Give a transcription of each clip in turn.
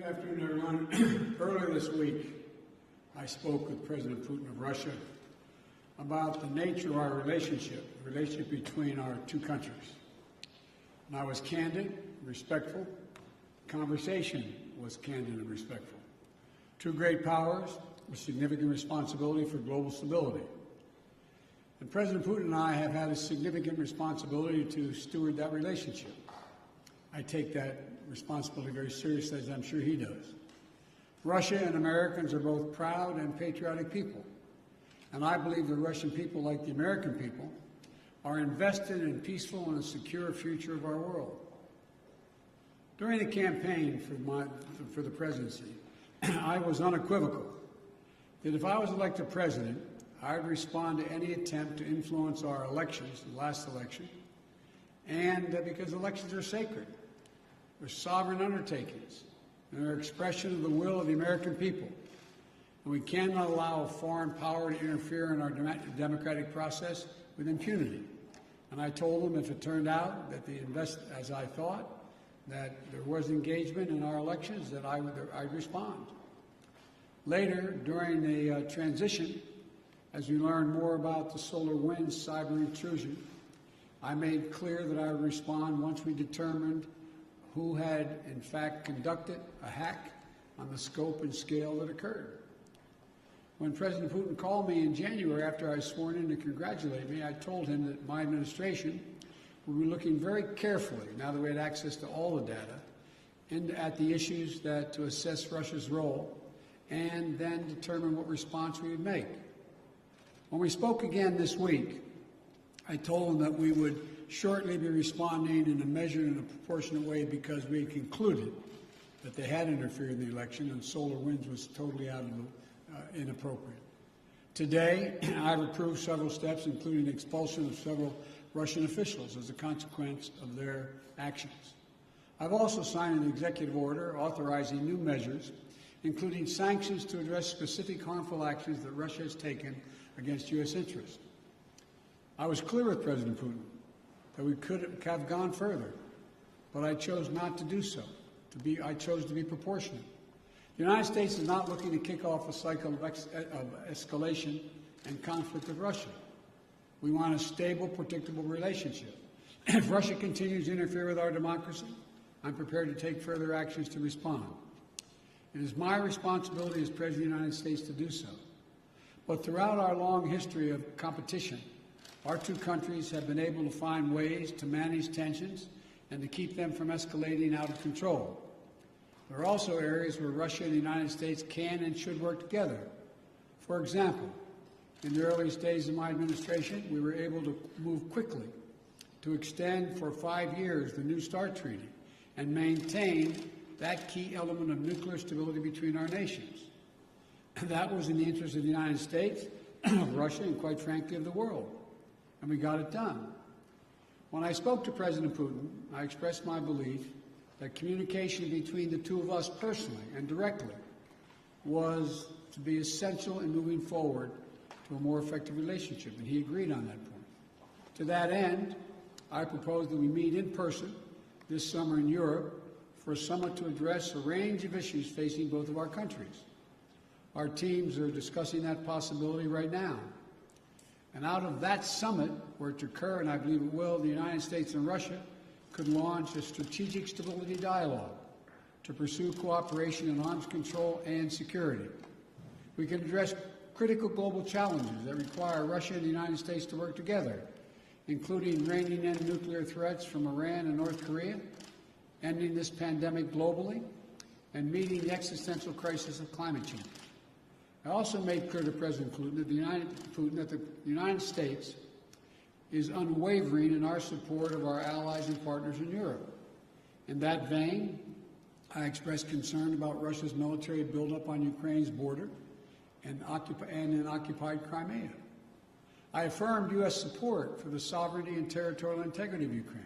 Good afternoon, everyone. Earlier this week, I spoke with President Putin of Russia about the nature of our relationship, the relationship between our two countries. And I was candid, respectful. The conversation was candid and respectful. Two great powers with significant responsibility for global stability. And President Putin and I have had a significant responsibility to steward that relationship. I take that responsibility very seriously, as I'm sure he does. Russia and Americans are both proud and patriotic people. And I believe the Russian people, like the American people, are invested in a peaceful and a secure future of our world. During the campaign for the presidency, I was unequivocal that if I was elected president, I would respond to any attempt to influence our elections, the last election, and because elections are sacred. They're sovereign undertakings, and they're an expression of the will of the American people. And we cannot allow a foreign power to interfere in our democratic process with impunity. And I told them if it turned out that as I thought, that there was engagement in our elections, that I'd respond. Later, during the transition, as we learned more about the SolarWinds cyber intrusion, I made clear that I would respond once we determined who had, in fact, conducted a hack on the scope and scale that occurred. When President Putin called me in January after I was sworn in to congratulate me, I told him that my administration would be looking very carefully, now that we had access to all the data, at the issues to assess Russia's role and then determine what response we would make. When we spoke again this week, I told him that we would shortly be responding in a measured and a proportionate way because we had concluded that they had interfered in the election and SolarWinds was totally inappropriate. Today, I've approved several steps, including the expulsion of several Russian officials as a consequence of their actions. I've also signed an executive order authorizing new measures, including sanctions to address specific harmful actions that Russia has taken against U.S. interests. I was clear with President Putin that we could have gone further, but I chose not to do so. I chose to be proportionate. The United States is not looking to kick off a cycle of escalation and conflict with Russia. We want a stable, predictable relationship. If Russia continues to interfere with our democracy, I'm prepared to take further actions to respond. It is my responsibility as President of the United States to do so. But throughout our long history of competition, our two countries have been able to find ways to manage tensions and to keep them from escalating out of control. There are also areas where Russia and the United States can and should work together. For example, in the earliest days of my administration, we were able to move quickly to extend for 5 years the New START Treaty and maintain that key element of nuclear stability between our nations. That was in the interest of the United States, of Russia, and quite frankly of the world. And we got it done. When I spoke to President Putin, I expressed my belief that communication between the two of us personally and directly was to be essential in moving forward to a more effective relationship, and he agreed on that point. To that end, I propose that we meet in person this summer in Europe for a summit to address a range of issues facing both of our countries. Our teams are discussing that possibility right now. And out of that summit, were to occur, and I believe it will, the United States and Russia could launch a strategic stability dialogue to pursue cooperation in arms control and security. We can address critical global challenges that require Russia and the United States to work together, including reining in nuclear threats from Iran and North Korea, ending this pandemic globally, and meeting the existential crisis of climate change. I also made clear to President Putin that the United States is unwavering in our support of our allies and partners in Europe. In that vein, I expressed concern about Russia's military buildup on Ukraine's border and in occupied Crimea. I affirmed U.S. support for the sovereignty and territorial integrity of Ukraine,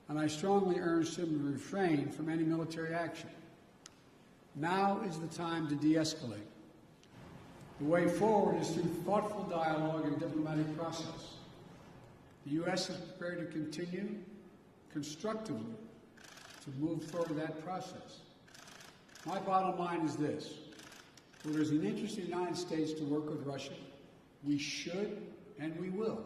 and I strongly urged him to refrain from any military action. Now is the time to de-escalate. The way forward is through thoughtful dialogue and diplomatic process. The U.S. is prepared to continue constructively to move toward that process. My bottom line is this. Where there's an interest in the United States to work with Russia, we should and we will.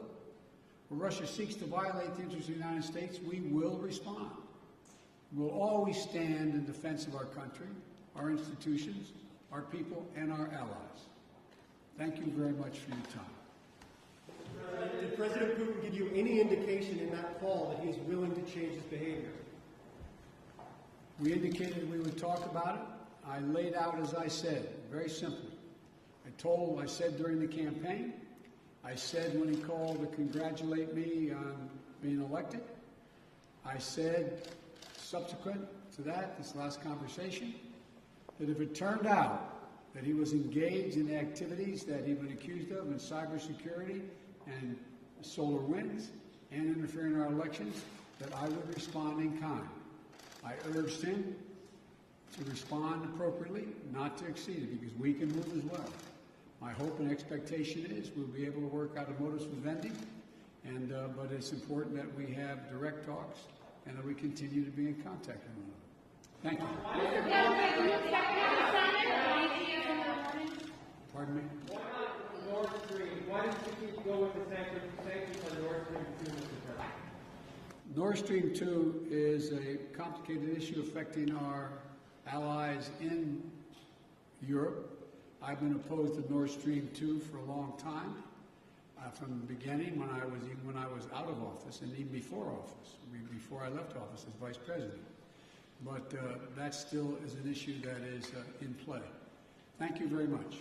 Where Russia seeks to violate the interests of the United States, we will respond. We'll always stand in defense of our country, our institutions, our people, and our allies. Thank you very much for your time. Did President Putin give you any indication in that call that he's willing to change his behavior? We indicated we would talk about it. I laid out, as I said, very simply. I said during the campaign, I said when he called to congratulate me on being elected, I said subsequent to that, this last conversation, that if it turned out that he was engaged in activities that he'd been accused of in cybersecurity and solar winds and interfering in our elections, that I would respond in kind. I urged him to respond appropriately, not to exceed it, because we can move as well. My hope and expectation is we'll be able to work out a modus vivendi, but it's important that we have direct talks and that we continue to be in contact with one another. Thank you. Pardon me? Why not Nord Stream? Why did you keep going with the sanctions on Nord Stream 2, Mr. President? Nord Stream 2 is a complicated issue affecting our allies in Europe. I've been opposed to Nord Stream 2 for a long time, from the beginning when I was out of office and even before office, before I left office as vice president. But that still is an issue that is in play. Thank you very much.